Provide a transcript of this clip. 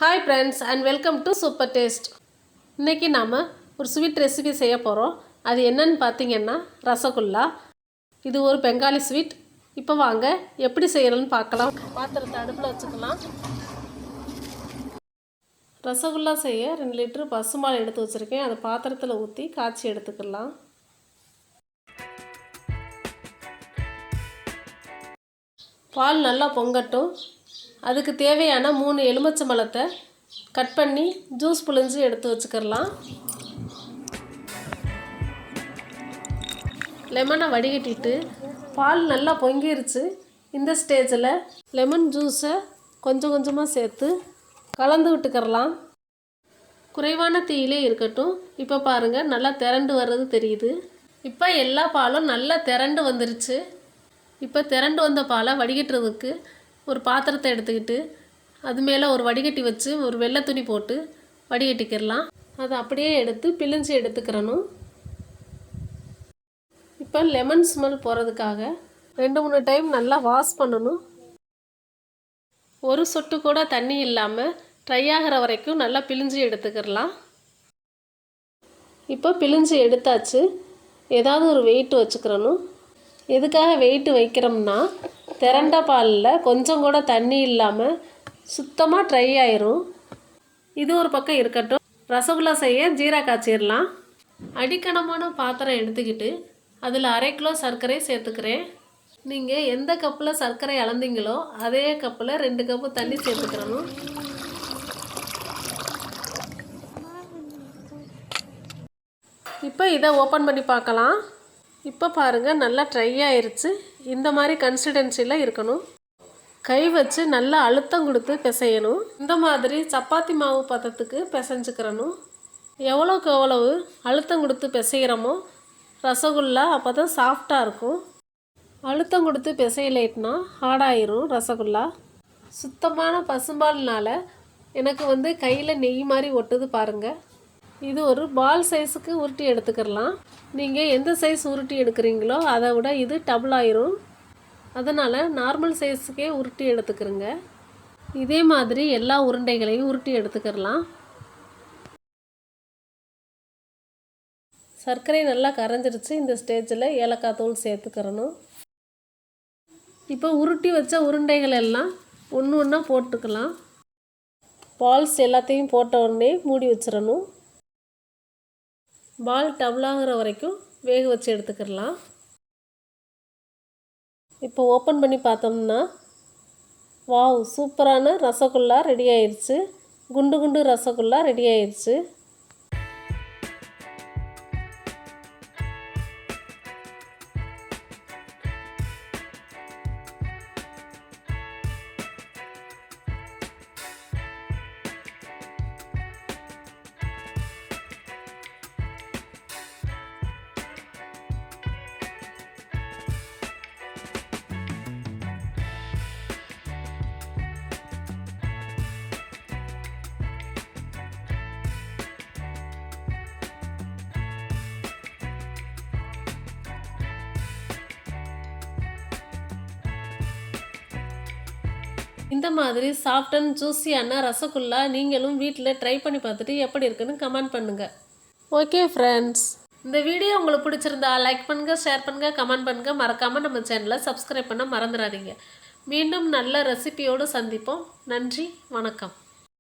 Hi friends and welcome to super taste. இன்றைக்கி நாம் ஒரு ஸ்வீட் ரெசிபி செய்ய போகிறோம். அது என்னன்னு பார்த்தீங்கன்னா ரசகுல்லா. இது ஒரு பெங்காலி ஸ்வீட். இப்போ வாங்க எப்படி செய்யணும்னு பார்க்கலாம். பாத்திரத்தை அடுப்பில் வச்சுக்கலாம். ரசகுல்லா செய்ய 2 லிட்டரு பசுமால் எடுத்து வச்சுருக்கேன். அதை பாத்திரத்தில் ஊற்றி காய்ச்சி எடுத்துக்கலாம். பால் நல்லா பொங்கட்டும். அதுக்கு தேவையான 3 எலுமிச்சம்பழத்தை கட் பண்ணி ஜூஸ் புழிஞ்சு எடுத்து வச்சுக்கலாம். லெமனை வடிகட்டிட்டு பால் நல்லா பொங்கிருச்சு. இந்த ஸ்டேஜில் லெமன் ஜூஸை கொஞ்சம் கொஞ்சமாக சேர்த்து கலந்து விட்டுக்கிறலாம். குறைவான தீயிலே இருக்கட்டும். இப்போ பாருங்கள், நல்லா திரண்டு வர்றது தெரியுது. இப்போ எல்லா பாலும் நல்லா திரண்டு வந்துருச்சு. இப்போ திரண்டு வந்த பாலை வடிகட்டுறதுக்கு ஒரு பாத்திரத்தை எடுத்துக்கிட்டு அது மேலே ஒரு வடிகட்டி வச்சு ஒரு வெள்ளை துணி போட்டு வடிகட்டிக்கிடலாம். அதை அப்படியே எடுத்து பிழிஞ்சு எடுத்துக்கிறணும். இப்போ லெமன் ஸ்மெல் போகிறதுக்காக 2-3 டைம் நல்லா வாஷ் பண்ணணும். ஒரு சொட்டு கூட தண்ணி இல்லாமல் ட்ரை ஆகிற வரைக்கும் நல்லா பிழிஞ்சு எடுத்துக்கிடலாம். இப்போ பிழிஞ்சு எடுத்தாச்சு. ஏதாவது ஒரு வெயிட் வச்சுக்கிறணும். எதுக்காக வெயிட் வைக்கிறோம்னா, திரண்ட பாலில் கொஞ்சம் கூட தண்ணி இல்லாமல் சுத்தமாக ட்ரை ஆயிரும். இது ஒரு பக்கம் இருக்கட்டும். ரசகுல்லா செய்ய ஜீரா காய்ச்சிடலாம். அடிக்கணமான பாத்திரம் எடுத்துக்கிட்டு அதில் 1/2 கிலோ சர்க்கரை சேர்த்துக்கிறேன். நீங்கள் எந்த கப்பில் சர்க்கரை அளந்தீங்களோ அதே கப்பில் 2 கப்பு தண்ணி சேர்த்துக்கிறணும். இப்போ இதை ஓப்பன் பண்ணி பார்க்கலாம். இப்போ பாருங்கள், நல்லா ட்ரை ஆயிடுச்சு. இந்த மாதிரி கன்சிஸ்டன்சியில் இருக்கணும். கை வச்சு நல்லா அழுத்தம் கொடுத்து பிசையணும். இந்த மாதிரி சப்பாத்தி மாவு பதத்துக்கு பிசைஞ்சுக்கிறணும். எவ்வளோக்கு எவ்வளவு அழுத்தம் கொடுத்து பிசைகிறோமோ ரசகுல்லா அப்போ தான் சாஃப்டாக இருக்கும். அழுத்தம் கொடுத்து பிசையலைட்னா ஹார்டாயிரும் ரசகுல்லா. சுத்தமான பசும்பால்னால் எனக்கு கையில் நெய் மாதிரி ஒட்டுது பாருங்கள். இது ஒரு பால் சைஸுக்கு உருட்டி எடுத்துக்கிடலாம். நீங்கள் எந்த சைஸ் உருட்டி எடுக்கிறீங்களோ அதை விட இது டபுள் ஆயிரும். அதனால் நார்மல் சைஸுக்கே உருட்டி எடுத்துக்கிறங்க. இதே மாதிரி எல்லா உருண்டைகளையும் உருட்டி எடுத்துக்கிடலாம். சர்க்கரை நல்லா கரைஞ்சிருச்சு. இந்த ஸ்டேஜில் ஏலக்காய் தூள் சேர்த்துக்கிறணும். இப்போ உருட்டி வச்ச உருண்டைகள் எல்லாம் ஒன்று ஒன்றா போட்டுக்கலாம். பால்ஸ் எல்லாத்தையும் போட்ட உடனே மூடி வச்சிடணும். பால் டபுள் ஆகிற வரைக்கும் வேக வச்சு எடுத்துக்கிடலாம். இப்போ ஓப்பன் பண்ணி பார்த்தோம்னா வாவ், சூப்பரான ரசகுல்லா ரெடி ஆயிடுச்சு. குண்டு குண்டு ரசகுல்லா ரெடி ஆயிடுச்சு. இந்த மாதிரி சாஃப்ட் அண்ட் ஜூஸியான ரசகுல்லா நீங்களும் வீட்டில் ட்ரை பண்ணி பார்த்துட்டு எப்படி இருக்குன்னு கமெண்ட் பண்ணுங்கள். ஓகே ஃப்ரெண்ட்ஸ், இந்த வீடியோ உங்களுக்கு பிடிச்சிருந்தா லைக் பண்ணுங்கள், ஷேர் பண்ணுங்கள், கமெண்ட் பண்ணுங்கள். மறக்காமல் நம்ம சேனலை சப்ஸ்கிரைப் பண்ண மறந்துடாதீங்க. மீண்டும் நல்ல ரெசிபியோடு சந்திப்போம். நன்றி, வணக்கம்.